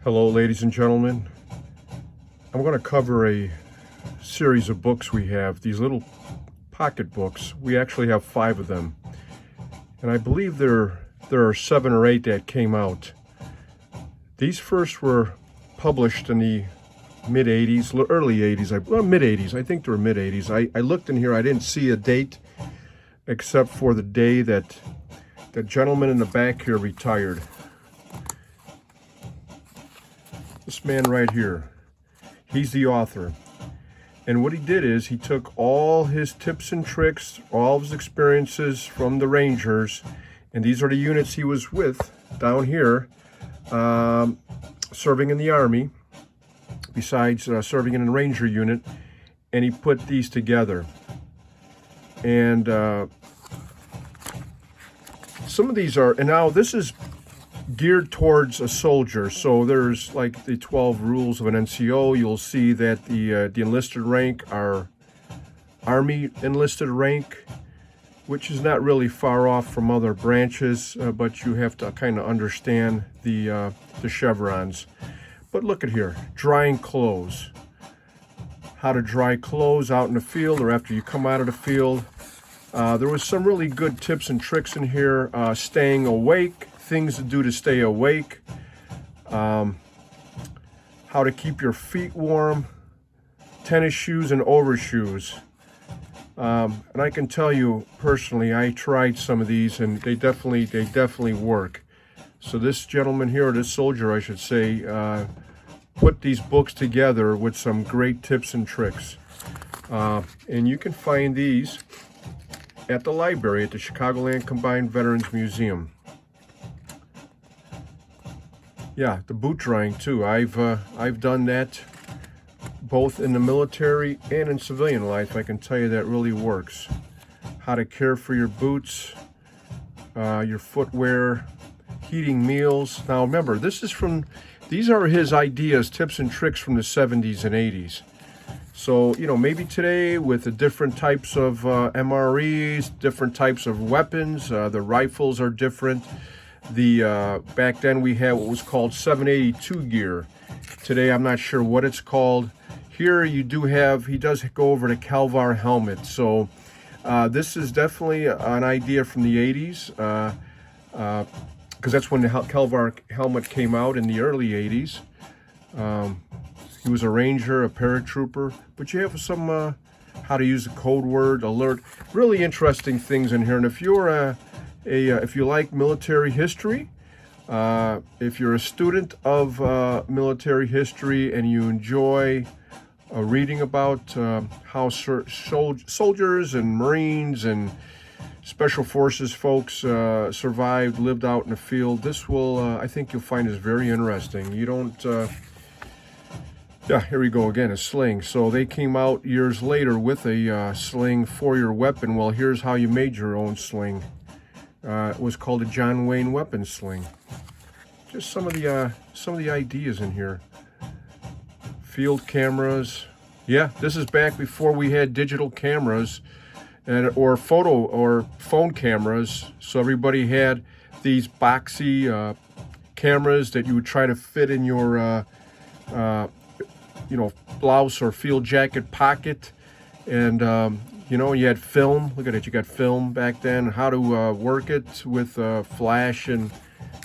Hello, ladies and gentlemen. I'm going to cover a series of books we have, these little pocket books. We actually have 5 of them. And I believe there are 7 or 8 that came out. These first were published in the mid-80s, early 80s, mid-80s. I think they were mid-80s. I looked in here, I didn't see a date except for the day that the gentleman in the back here retired. This man right here, he's the author. And what he did is he took all his tips and tricks, all of his experiences from the Rangers, and these are the units he was with down here, serving in the Army, besides serving in a Ranger unit, and he put these together. And some of these are, and now this is geared towards a soldier. So there's like the 12 rules of an NCO. You'll see that the enlisted rank are Army enlisted rank, which is not really far off from other branches, but you have to kind of understand the chevrons. But look at here, drying clothes. How to dry clothes out in the field or after you come out of the field. There was some really good tips and tricks in here. Staying awake. Things to do to stay awake, how to keep your feet warm, tennis shoes and overshoes. And I can tell you personally, I tried some of these and they definitely work. So this gentleman here, or this soldier I should say, put these books together with some great tips and tricks. And you can find these at the library at the Chicagoland Combined Veterans Museum. Yeah, the boot drying too. I've done that both in the military and in civilian life. I can tell you that really works. How to care for your boots, your footwear, heating meals. Now remember, these are his ideas, tips and tricks from the 70s and 80s. So, you know, maybe today with the different types of MREs, different types of weapons, the rifles are different. Back then we had what was called 782 gear. Today I'm not sure what it's called. Here he does go over the Calvar helmet. So this is definitely an idea from the 80s, because that's when the Calvar helmet came out in the early 80s. He was a ranger, a paratrooper, but you have some how to use the code word, alert, really interesting things in here. And if you're if you like military history, if you're a student of military history and you enjoy reading about how soldiers and Marines and Special Forces folks survived, lived out in the field, this will, I think you'll find this very interesting. You don't, yeah, here we go again, a sling. So they came out years later with a sling for your weapon. Well, here's how you made your own sling. It was called a John Wayne weapon sling. Just some of the ideas in here. Field cameras. Yeah, this is back before we had digital cameras or photo or phone cameras. So everybody had these boxy cameras that you would try to fit in your blouse or field jacket pocket, and you know, you had film. Look at it, you got film back then, how to work it with flash, and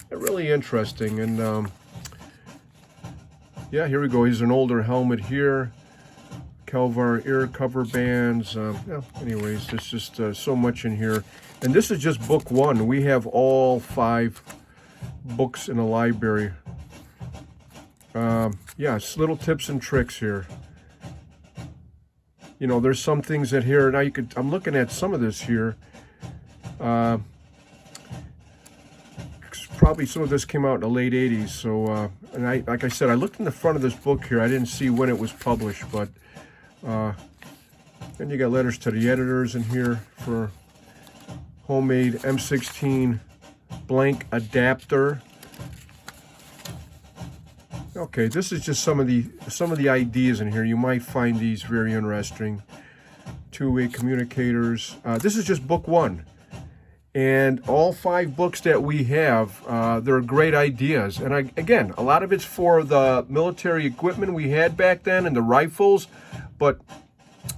really interesting. And yeah, here we go. Here's an older helmet here. Calvar ear cover bands. Yeah, anyways, there's just so much in here. And this is just book 1. We have all 5 books in the library. Yeah, it's little tips and tricks here. You know, there's some things that here, now I'm looking at some of this here. Probably some of this came out in the late 80s. So, and like I said, I looked in the front of this book here. I didn't see when it was published, but then you got letters to the editors in here for homemade M16 blank adapter. Okay, this is just some of the ideas in here. You might find these very interesting. Two-way communicators. This is just book 1. And all 5 books that we have, they're great ideas. And again, a lot of it's for the military equipment we had back then and the rifles, but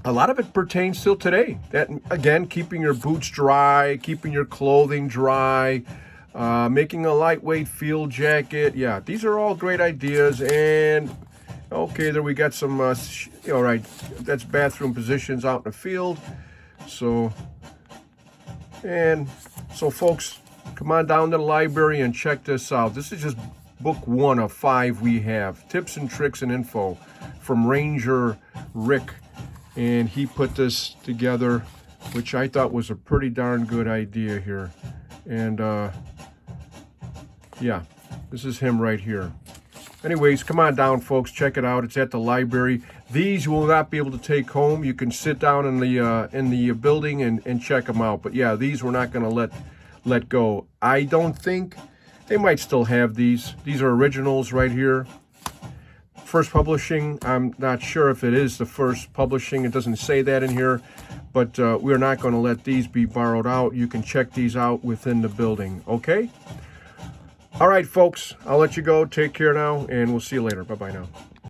a lot of it pertains still today. That, again, keeping your boots dry, keeping your clothing dry, making a lightweight field jacket. Yeah, these are all great ideas. And okay, there we got some, all right, that's bathroom positions out in the field. So, and so folks, come on down to the library and check this out. This is just book 1 of 5 we have. Tips and tricks and info from Ranger Rick. And he put this together, which I thought was a pretty darn good idea here. And yeah, this is him right here. Anyways, come on down, folks. Check it out. It's at the library. These you will not be able to take home. You can sit down in the building and check them out. But yeah, these we're not going to let go. I don't think they might still have these. These are originals right here. First publishing. I'm not sure if it is the first publishing. It doesn't say that in here. But we're not going to let these be borrowed out. You can check these out within the building. Okay? All right, folks, I'll let you go. Take care now, and we'll see you later. Bye-bye now.